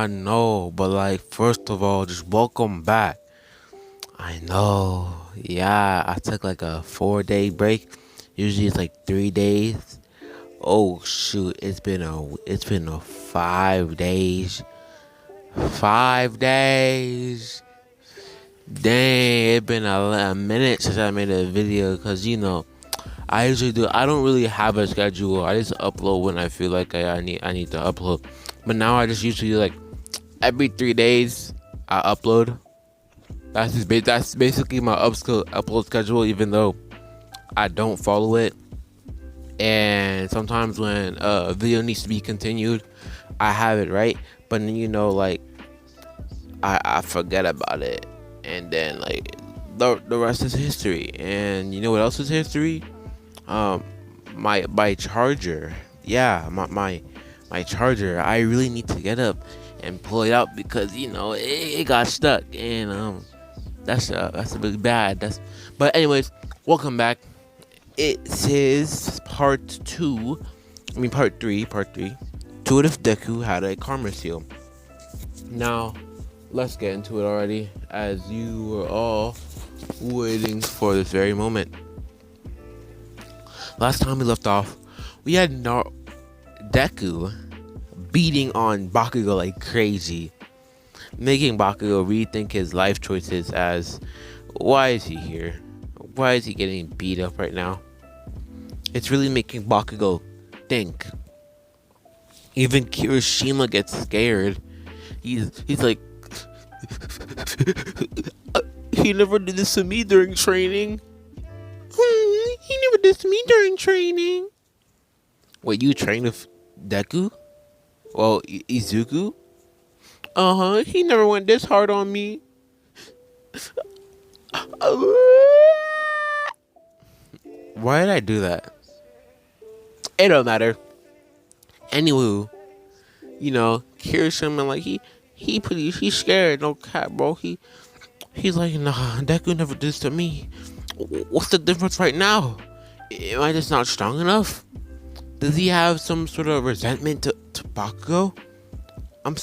I know, but like, first of all, just welcome back. I know. Yeah, I took like a 4 day break. Usually it's like 3 days. Oh shoot, it's been a 5 days. 5 days. Dang, it's been a minute since I made a video because I usually do. I don't really have a schedule. I just upload when I feel like I need to upload. But now I just usually like every 3 days I upload. That's basically my upload schedule, even though I don't follow it. And sometimes when a video needs to be continued, I have it right, but then like I forget about it, and then like the rest is history. And you know what else is history? Um, my charger. Yeah, my charger. I really need to get up and pull it out because it got stuck, and that's a bit bad. But anyways, welcome back. It is part two. I mean part three. Two of Deku had a Karma Seal. Now, let's get into it already, as you were all waiting for this very moment. Last time we left off, we had Deku beating on Bakugo like crazy, making Bakugo rethink his life choices as, why is he here? Why is he getting beat up right now? It's really making Bakugo think. Even Kirishima gets scared. He's like, he never did this to me during training. He never did this to me during training. Wait, you trained with Deku? Well, Izuku? He never went this hard on me. Why did I do that? It don't matter. Anywho, Kirishima, like, he's scared, no cap, bro. He's like, nah, Deku never did this to me. What's the difference right now? Am I just not strong enough? Does he have some sort of resentment to Bakugo? I'm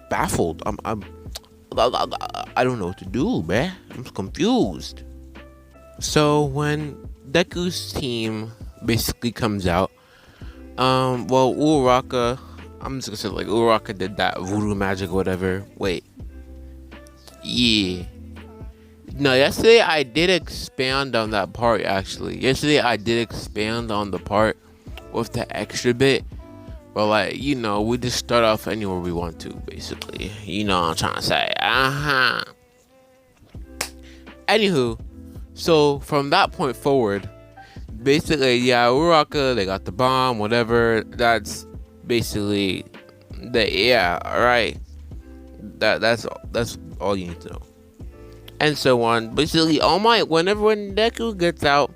baffled. I don't know what to do, man. I'm confused. So when Deku's team basically comes out, Uraraka, I'm just gonna say like Uraraka did that voodoo magic or whatever. Wait. Yeah. No, yesterday I did expand on that part actually. Yesterday I did expand on the part with the extra bit. But like, we just start off anywhere we want to, basically. You know what I'm trying to say. Anywho, so from that point forward, basically, yeah, Uraraka, they got the bomb, whatever. That's basically alright. That's all you need to know. And so on. Basically, when Deku gets out,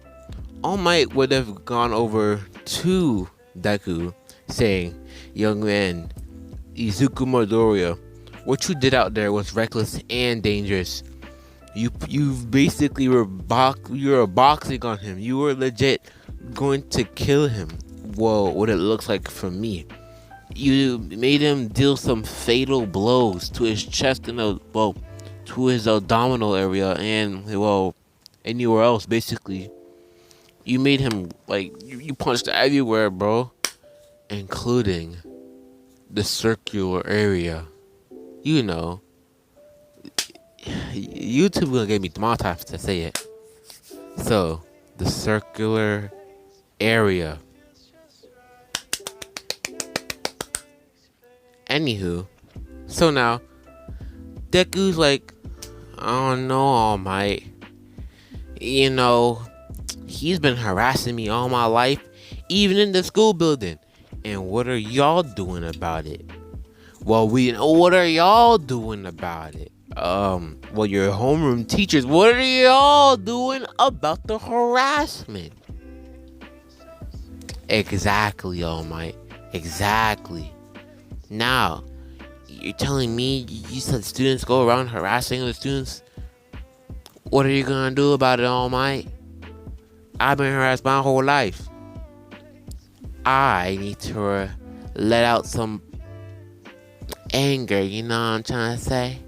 All Might would have gone over to Deku, saying, "Young man, Izuku Midoriya, what you did out there was reckless and dangerous. You basically were boxing on him. You were legit going to kill him. Well, what it looks like for me. You made him deal some fatal blows to his chest and to his abdominal area and anywhere else. Basically, you made him you punched everywhere, bro, including the circular area. YouTube gonna give me more time to say it. So, the circular area. Anywho, so now Deku's like, oh no, All Might. He's been harassing me all my life, even in the school building. And what are y'all doing about it? Well, what are y'all doing about it? Your homeroom teachers, what are y'all doing about the harassment? Exactly, All Might. Exactly. Now, you're telling me you said students go around harassing other students? What are you gonna do about it, All Might? I've been harassed my whole life. I need to let out some anger, you know what I'm trying to say?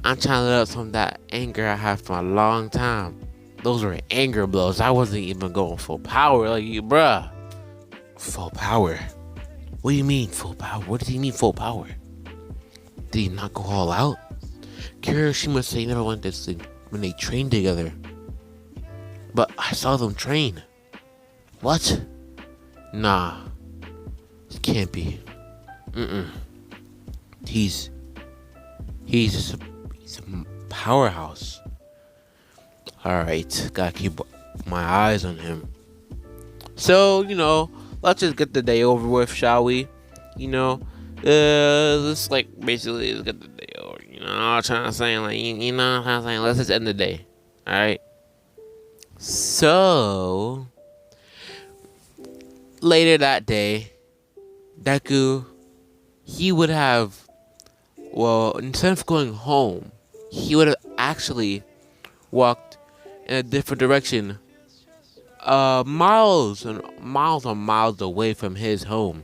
I'm trying to let out some of that anger I have for a long time. Those were anger blows. I wasn't even going full power like you, bruh. Full power? What do you mean full power? What does he mean full power? Did he not go all out? Kirishima said he never went this thing when they trained together. But I saw them train. What? Nah. It can't be. Mm-mm. He's a powerhouse. Alright, gotta keep my eyes on him. So, let's just get the day over with, shall we? Let's basically just get the day over. I'm trying to say, let's just end the day. Alright? So, later that day, Deku, he would have, instead of going home, he would have actually walked in a different direction, miles and miles away from his home,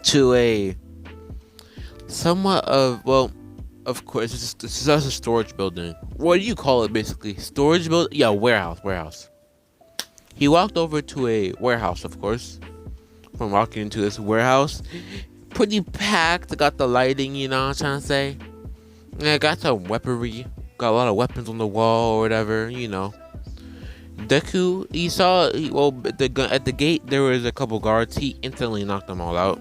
to a somewhat of course, this is a storage building. What do you call it, basically? Storage building? Yeah, warehouse. He walked over to a warehouse, of course. From walking into this warehouse, pretty packed. Got the lighting, what I'm trying to say. Yeah, got some weaponry. Got a lot of weapons on the wall or whatever, Deku, at the gate there was a couple guards. He instantly knocked them all out,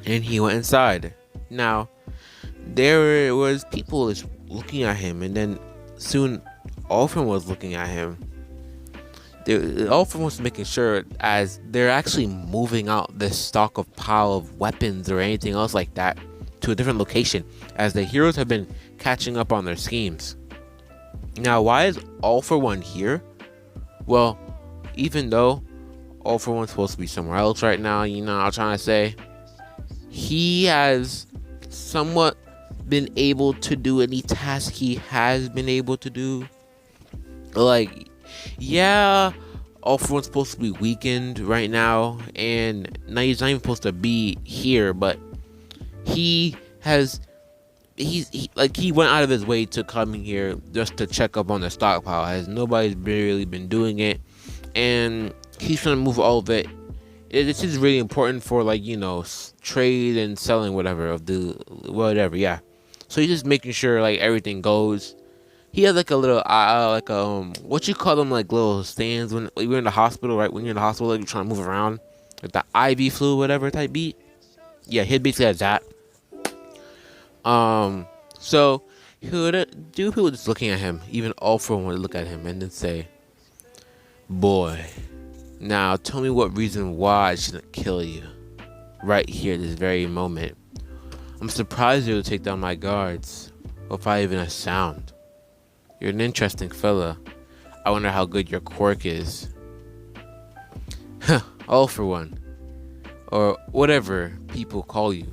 and he went inside. Now, there was people looking at him, and then soon, Alfred was looking at him. Alfred was making sure as they're actually moving out this stock of pile of weapons or anything else like that to a different location, as the heroes have been catching up on their schemes. Now, why is All For One here? Well, even though All For One's supposed to be somewhere else right now, I'm trying to say, he has somewhat been able to do any task he has been able to do. Yeah, All For One's supposed to be weakened right now, and now he's not even supposed to be here, but he went out of his way to come here just to check up on the stockpile, as nobody's really been doing it, and he's trying to move all of it. This is really important for trade and selling whatever, yeah. So he's just making sure everything goes. He has a little what you call them, little stands when you're in the hospital, right? When you're in the hospital, you're trying to move around, the IV flu, whatever type beat. Yeah, he basically has that. So people just looking at him, even All For One would look at him and then say, "Boy, now tell me what reason why I shouldn't kill you right here this very moment. I'm surprised you would take down my guards without even a sound. You're an interesting fella. I wonder how good your quirk is." All For One, or whatever people call you.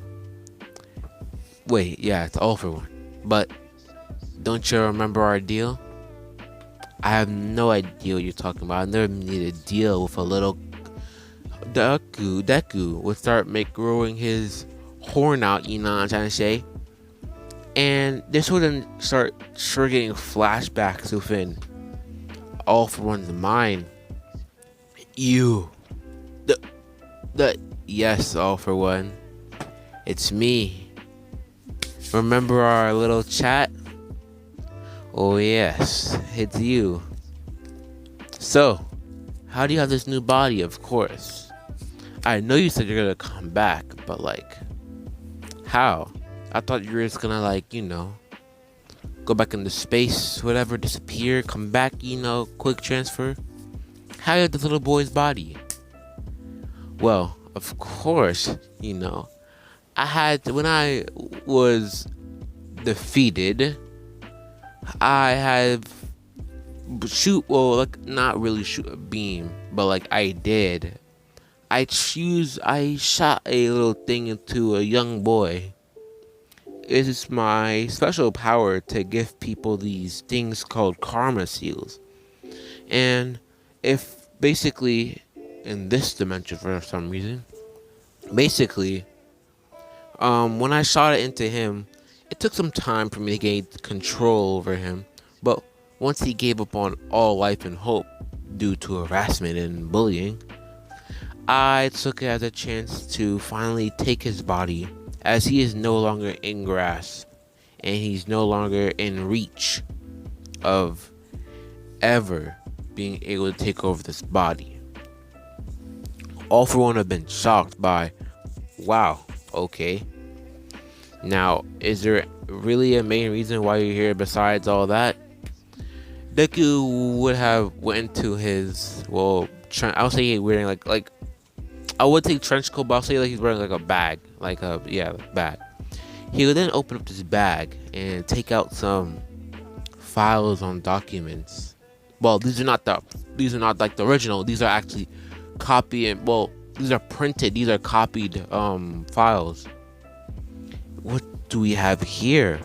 Wait, yeah, it's All For One. But don't you remember our deal? I have no idea what you're talking about. I never made a deal with a little Deku would start growing his horn out, what I'm trying to say. And this would then start triggering flashbacks within All For One's mind. You. Yes, All For One. It's me. Remember our little chat? Oh yes, it's you. So, how do you have this new body? Of course. I know you said you're gonna come back, but how? I thought you were just gonna go back into space, whatever, disappear, come back, quick transfer. How do you have this little boy's body? Well, of course, when I was defeated, I have not really shoot a beam, but I did. I shot a little thing into a young boy. It is my special power to give people these things called Karma Seals. And if basically in this dimension for some reason, basically When I shot it into him, it took some time for me to gain control over him, but once he gave up on all life and hope due to harassment and bullying, I took it as a chance to finally take his body, as he is no longer in grasp and he's no longer in reach of ever being able to take over this body. All for one have been shocked by, wow, okay. Now, is there really a main reason why you're here besides all that? Deku would have went into his, well, I'll say he's wearing like I would take trench coat, but I'll say like he's wearing like a bag, bag. He would then open up this bag and take out some files on documents. Well, these are not like the original. These are actually these are printed. These are copied files. What do we have here?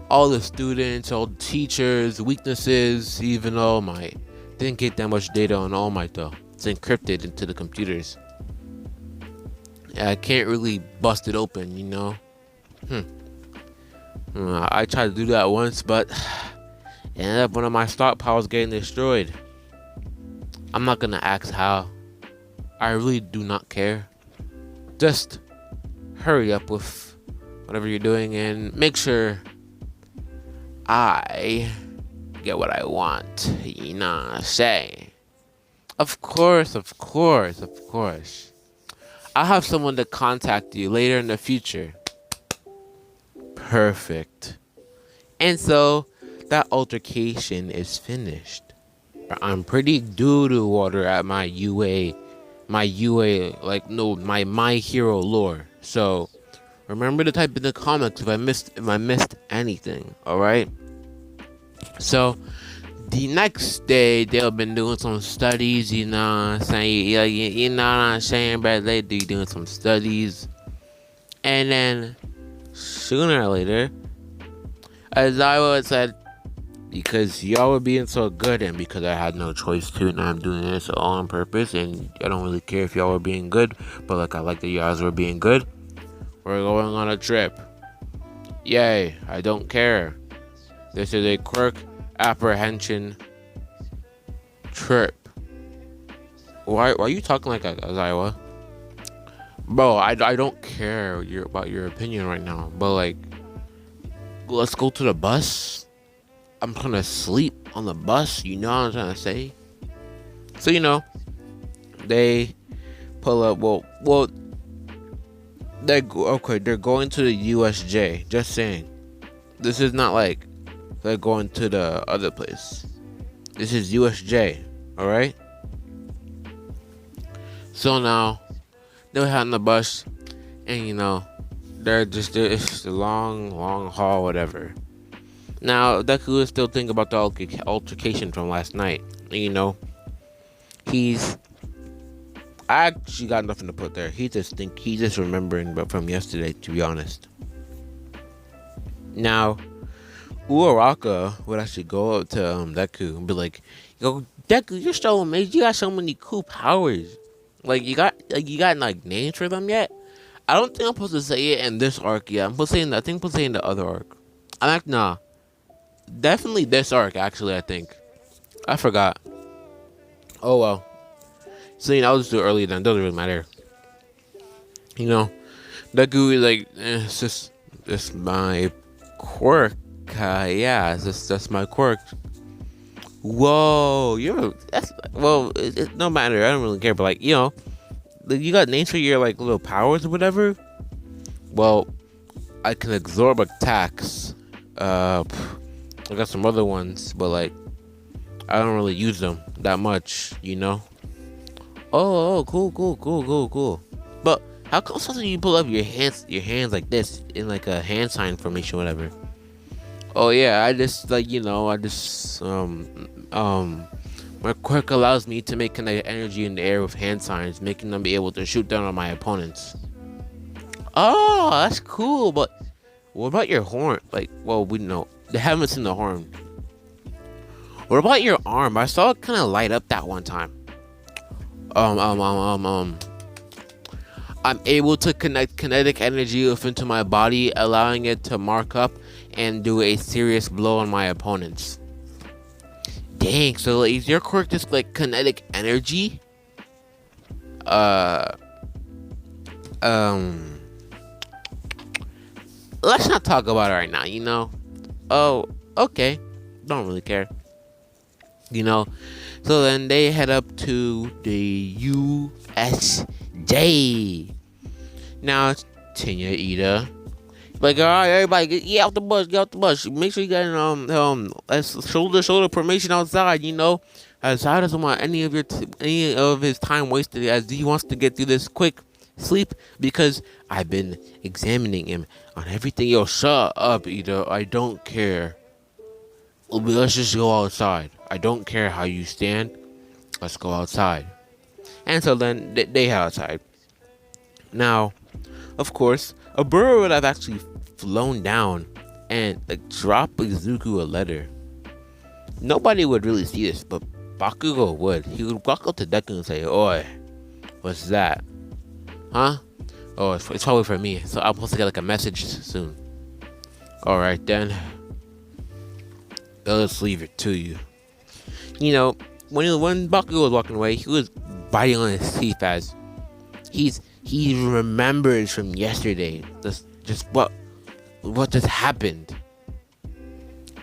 All the students, all the teachers, weaknesses, even All Might. Didn't get that much data on All Might though. It's encrypted into the computers. I can't really bust it open, you know. I tried to do that once, but it ended up one of my stockpiles getting destroyed. I'm not gonna ask how. I really do not care. Just hurry up with whatever you're doing and make sure I get what I want. You know what I say? Of course. I'll have someone to contact you later in the future. Perfect. And so that altercation is finished. I'm pretty doo-doo water at my My hero lore. So remember to type in the comments if I missed anything. Alright? So the next day they'll been doing some studies, you know what I'm saying? You know what I'm saying, but they do doing some studies. And then sooner or later, Aizawa said, because y'all were being so good and because I had no choice to, and I'm doing this all on purpose, and I don't really care if y'all were being good, but like I like that y'all were being good, we're going on a trip. Yay, I don't care. This is a quirk apprehension trip. Why are you talking like Aizawa? Bro, I don't care about your opinion right now, but like, let's go to the bus. I'm gonna sleep on the bus, you know what I'm trying to say? So, you know, they pull up, they're going to the USJ, just saying. This is not like they're going to the other place. This is USJ, alright? So now, they're on the bus, and you know, it's just a long haul, whatever. Now, Deku is still thinking about the altercation from last night. You know, I actually got nothing to put there. He's just remembering but from yesterday, to be honest. Now, Uraraka would actually go up to Deku and be like, "Yo, Deku, you're so amazing. You got so many cool powers. Like, you got like names for them yet?" I don't think I'm supposed to say it in this arc yet. I think I'm supposed to say in the other arc. Nah. Definitely this arc, actually, I think. I forgot. Oh, well. So, you know, I'll just do it early then. Doesn't really matter. You know, Deku is like, it's just my quirk. Yeah, that's my quirk. Whoa, it no matter. I don't really care, but like, you know, you got names for your like little powers or whatever. Well, I can absorb attacks. I got some other ones, but like, I don't really use them that much, you know. Oh, cool. But how come sometimes you pull up your hands like this in like a hand sign formation, whatever? Oh yeah, I just like, you know, my quirk allows me to make kinetic energy in the air with hand signs, making them be able to shoot down on my opponents. Oh, that's cool, but what about your horn? Like, well, we know they haven't seen the horn. What about your arm? I saw it kind of light up that one time. I'm able to connect kinetic energy into my body, allowing it to mark up and do a serious blow on my opponents. Dang, so is your quirk just like kinetic energy? Uh, um, let's not talk about it right now, you know? Oh, okay. Don't really care. You know? So then they head up to the USJ. Now, Tenya Ida. Like, all right, everybody, get out the bus, get out the bus. Make sure you get shoulder to shoulder formation outside. You know, as I doesn't want any of his time wasted, as he wants to get through this quick sleep because I've been examining him on everything. Yo, shut up, Ida. I don't care. Let's just go outside. I don't care how you stand. Let's go outside. And so then they head outside. Now, of course, a bird would have actually flown down and like drop Izuku a letter. Nobody would really see this, but Bakugo would. He would walk up to Deku and say, "Oi, what's that? Huh? Oh, it's probably for me. So I'm supposed to get like a message soon. All right then. I'll just leave it to you." You know, when Bakugo was walking away, he was biting on his teeth as he remembers from yesterday just what just happened.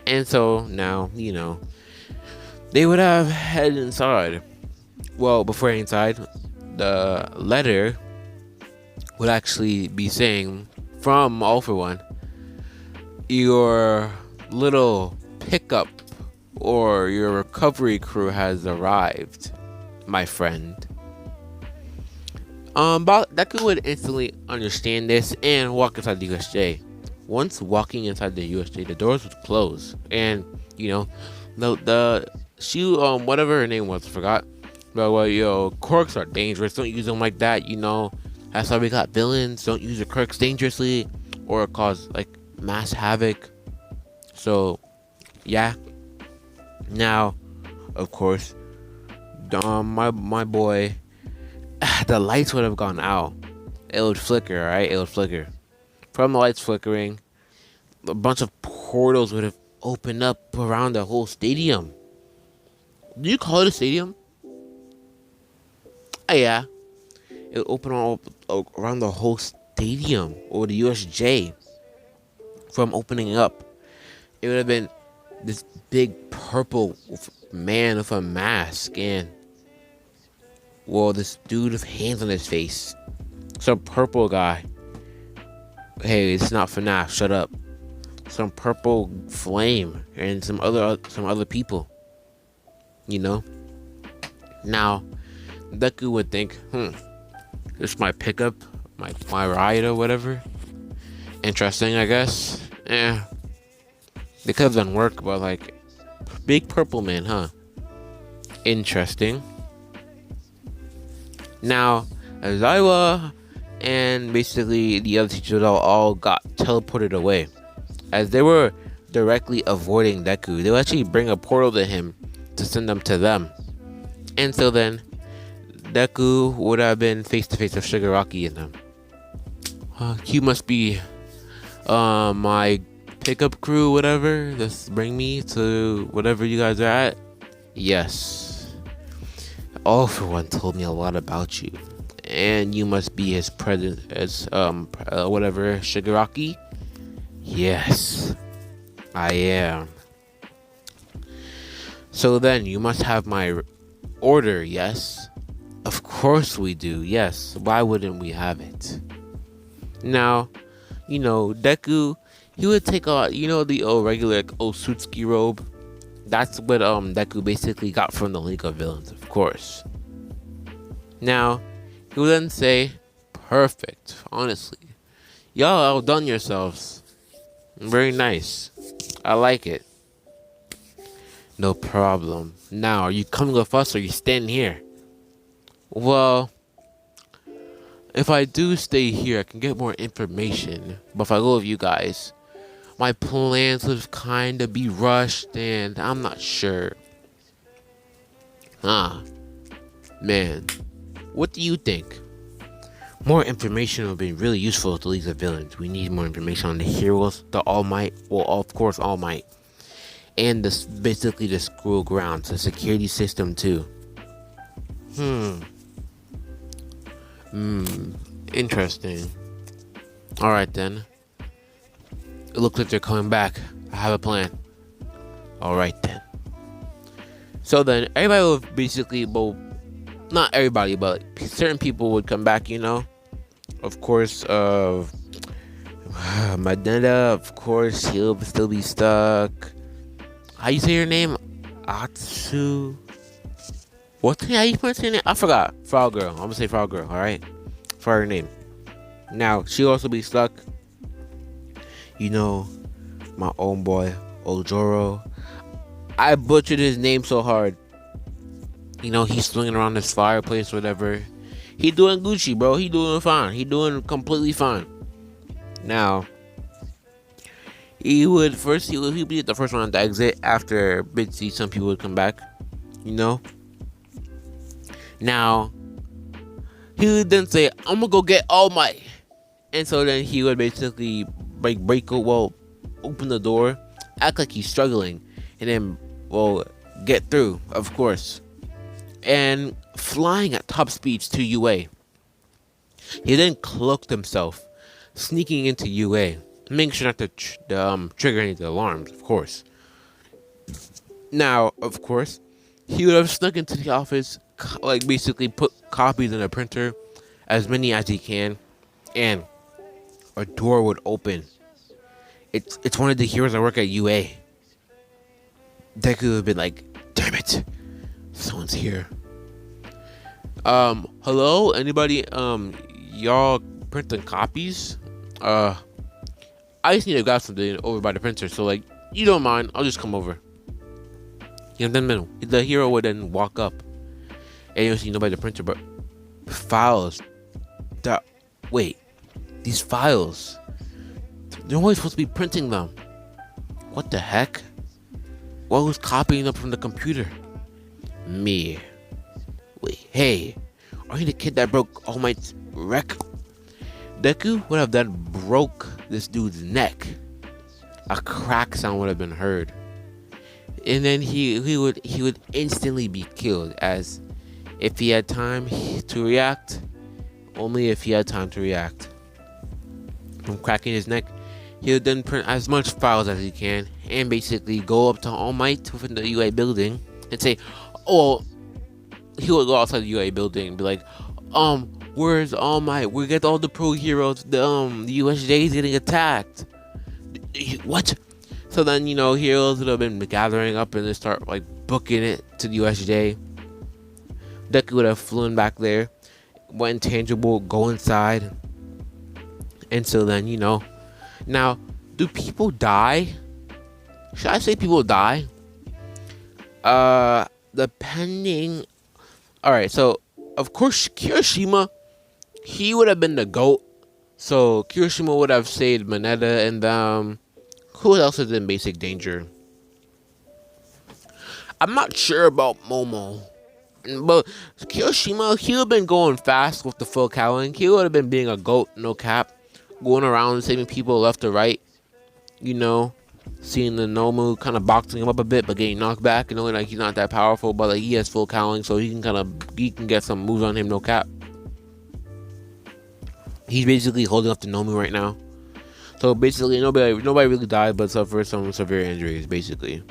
And so now, you know, they would have headed inside. Well, before inside, the letter would actually be saying, from All For One, your little pickup or your recovery crew has arrived, my friend. Deku would instantly understand this and walk inside the USJ. Once walking inside the USJ, the doors would close, and you know, the she whatever her name was, I forgot. But well, yo, quirks are dangerous. Don't use them like that. You know, that's why we got villains. Don't use your quirks dangerously, or cause like mass havoc. So, yeah. Now, of course, my boy, the lights would have gone out. It would flicker, right? It would flicker. From the lights flickering, a bunch of portals would have opened up around the whole stadium. Do you call it a stadium? Oh, yeah. It would open all around the whole stadium, or the USJ. From opening up, it would have been this big purple man with a mask and, well, this dude with hands on his face. Some purple guy. Hey, it's not FNAF, shut up. Some purple flame and some other people. You know? Now, Deku would think, this is my pickup, my ride or whatever. Interesting, I guess. Yeah. They could have done work, but like, big purple man, huh? Interesting. Now, Aizawa and basically the other teachers all got teleported away. As they were directly avoiding Deku, they would actually bring a portal to him to send them to them. And so then, Deku would have been face to face with Shigaraki and them. You must be my pickup crew, whatever. Just bring me to whatever you guys are at. Yes. All For One told me a lot about you, and you must be his present as whatever, Shigaraki. Yes, I am. So then you must have my order. Yes, of course we do. Yes, why wouldn't we have it? Now, you know, Deku, he would take the regular Otsutsuki robe. That's what Deku basically got from the League of Villains, of course. Now, he would then say, "Perfect, honestly. Y'all outdone yourselves. Very nice. I like it. No problem. Now, are you coming with us or are you standing here?" Well, if I do stay here, I can get more information. But if I go with you guys, my plans would kind of be rushed, and I'm not sure. Man, what do you think? More information would be really useful to these villains. We need more information on the heroes, the All Might, well, of course, All Might, and this basically the screw grounds, the security system too. Interesting. All right then. It looks like they're coming back. I have a plan. All right then. So then, everybody would basically, well, not everybody, but certain people would come back. Of course, Madetta, of course, he'll still be stuck. How you say your name? Atsu. How you pronounce your name? I forgot. Frog Girl. I'm gonna say Frog Girl, alright? For her name. Now, she'll also be stuck. My own boy, Ojoro. I butchered his name so hard. He's swinging around this fireplace, whatever. He doing Gucci, bro. He doing fine. He doing completely fine. Now, he'd be the first one to exit after Bitsy. Some people would come back. Now, he would then say, "I'm gonna go get All Might," and so then he would basically open the door, act like he's struggling, and then get through, of course, and flying at top speeds to UA. He then cloaked himself, sneaking into UA, making sure not to trigger any of the alarms, of course. Now, of course, he would have snuck into the office, basically put copies in a printer, as many as he can, and a door would open. It's one of the heroes that work at UA. Deku would have been like, "Damn it, someone's here. Hello? Anybody, y'all printing copies? I just need to grab something over by the printer, so, you don't mind, I'll just come over." Then the hero would then walk up, and you don't see nobody at the printer, but files. These files. They're only supposed to be printing them. What the heck? What was copying them from the computer? Me. Wait, hey, are you the kid that broke All Might's wreck? Deku would have then broke this dude's neck. A crack sound would have been heard, and then he would instantly be killed, as if he had time to react. Only if he had time to react. From cracking his neck, he would then print as much files as he can, and basically go up to All Might within the UA building and say, "Oh," he would go outside the UA building and be like, "Where's All Might? We get all the pro heroes. The USJ is getting attacked." What? So then, heroes would have been gathering up and they start booking it to the USJ. Deku would have flown back there, went intangible, go inside, and so then now, do people die? Should I say people die? Depending. All right, so of course Kirishima, he would have been the GOAT. So Kirishima would have saved Mineta and who else is in basic danger? I'm not sure about Momo, but Kirishima, he would have been going fast with the full cowling. He would have been being a GOAT, no cap, going around saving people left or right. Seeing the Nomu kind of boxing him up a bit, but getting knocked back, and knowing he's not that powerful, but he has full cowling, so he can get some moves on him, no cap. He's basically holding up the Nomu right now. So basically, nobody really died, but suffered some severe injuries, basically.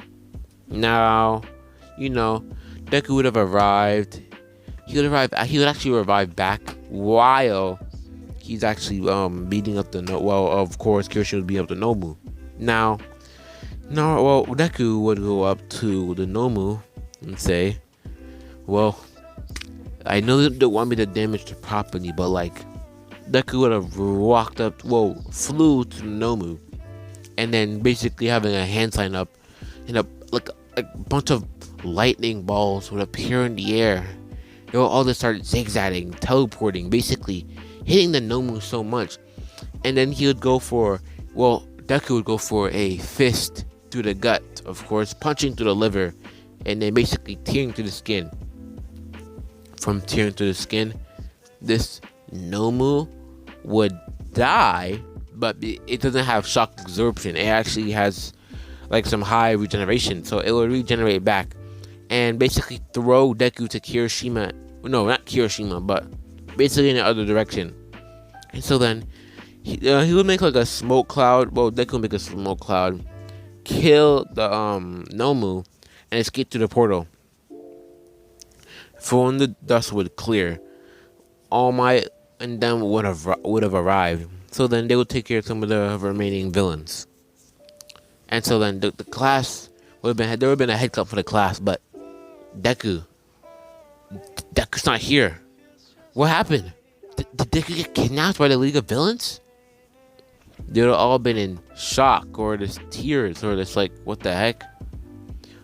Now, Deku would have arrived. He would actually revive back while he's actually beating up of course, Kirishima would beat up the Nomu. Now, Deku would go up to the Nomu and say, "Well, I know that they want me to damage the property, but Deku would have flew to the Nomu, and then basically having a hand sign up, and a bunch of lightning balls would appear in the air. They will all just start zigzagging, teleporting, basically hitting the Nomu so much, and then Deku would go for a fist through the gut, of course, punching through the liver, and then basically tearing through the skin. From tearing through the skin, this Nomu would die, but it doesn't have shock absorption. It actually has like some high regeneration, so it will regenerate back and basically throw Deku to Kirishima. No, not Kirishima, but basically in the other direction. And so then he would make like a smoke cloud. Well, Deku would make a smoke cloud, kill the Nomu, and escape to the portal. For when the dust would clear, All Might and them would have arrived. So then they would take care of some of the remaining villains. And so then the class would have been a head count for the class, but Deku's not here. What happened? Did Deku get kidnapped by the League of Villains? They would have all been in shock or just tears or just like, what the heck?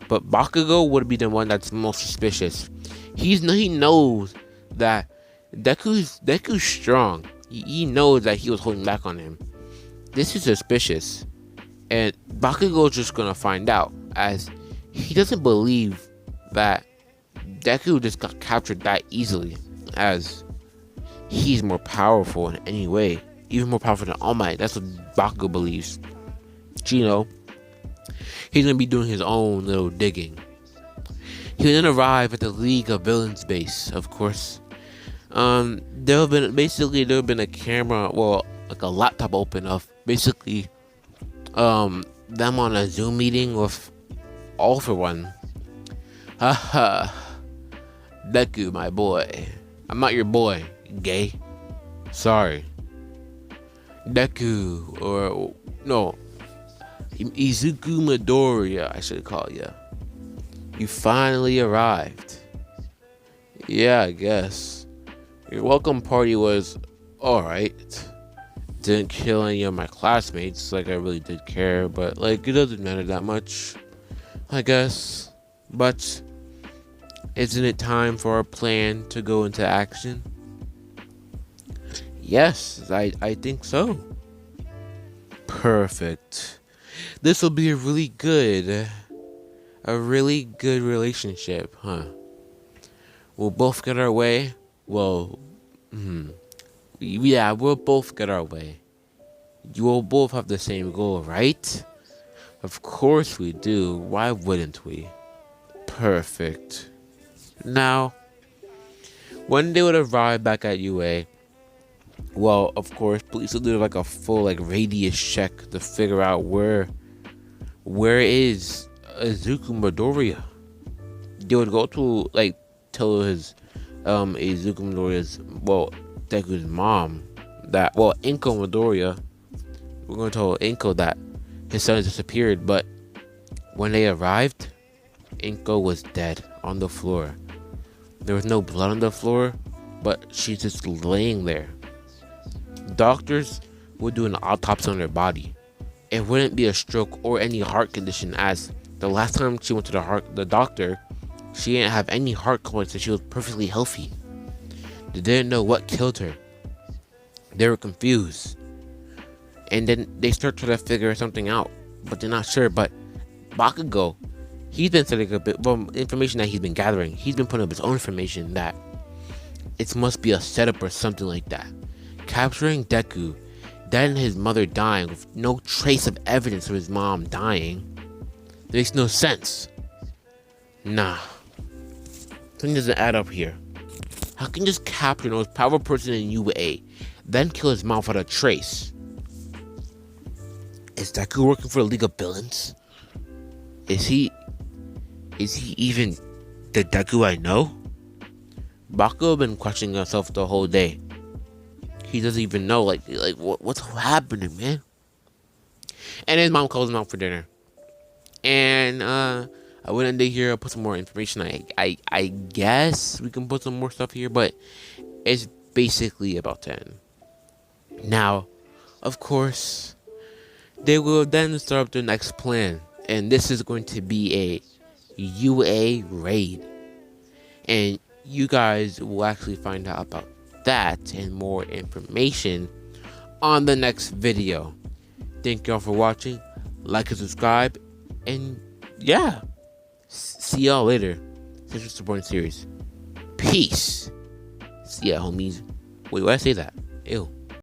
But Bakugo would be the one that's most suspicious. He knows that Deku's strong. He knows that he was holding back on him. This is suspicious. And Bakugo's just gonna find out, as he doesn't believe that Deku just got captured that easily, as he's more powerful in any way, even more powerful than All Might. That's what Bakugo believes. He's gonna be doing his own little digging. He would then arrive at the League of Villains base, of course. There have been a camera, well, like a laptop open of basically them on a Zoom meeting with All For One. Haha. Deku, my boy. I'm not your boy, gay. Sorry. Deku, or no, Izuku Midoriya, I should call you. You finally arrived. Yeah, I guess. Your welcome party was alright. Didn't kill any of my classmates like I really did care, but like it doesn't matter that much, I guess. But isn't it time for our plan to go into action? Yes, I think so. Perfect. This will be a really good relationship, huh? We'll both get our way. Well, yeah, we'll both get our way. You will both have the same goal, right? Of course we do. Why wouldn't we? Perfect. Now, when they would arrive back at UA, well, of course, police will do like a full radius check to figure out where is Izuku Midoriya. They would go to tell his Izuku Midoriya's, well, Deku's mom that, well, Inko Midoriya, we're going to tell Inko that his son has disappeared. But when they arrived, Inko was dead on the floor. There was no blood on the floor, but she's just laying there. Doctors would do an autopsy on her body. It wouldn't be a stroke or any heart condition, as the last time she went to the doctor, she didn't have any heart complaints and she was perfectly healthy. They didn't know what killed her. They were confused. And then they start trying to figure something out, but they're not sure. But Bakugo, he's been setting up information that he's been gathering. He's been putting up his own information that it must be a setup or something like that. Capturing Deku, then his mother dying with no trace of evidence of his mom dying, makes no sense. Nah. Something doesn't add up here. How can you just capture the most powerful person in UA, then kill his mom without a trace? Is Deku working for the League of Villains? Is he even the Deku I know? Bakugo been questioning himself the whole day. He doesn't even know what's happening, man. And his mom calls him out for dinner. And I went in here and put some more information. I guess we can put some more stuff here, but it's basically about to end. Now, of course, they will then start up their next plan, and this is going to be a UA raid. And you guys will actually find out about that and more information on the next video. Thank y'all for watching. Like and subscribe. And yeah, see y'all later. Such a supporting series. Peace. See ya, homies. Wait, why I say that? Ew.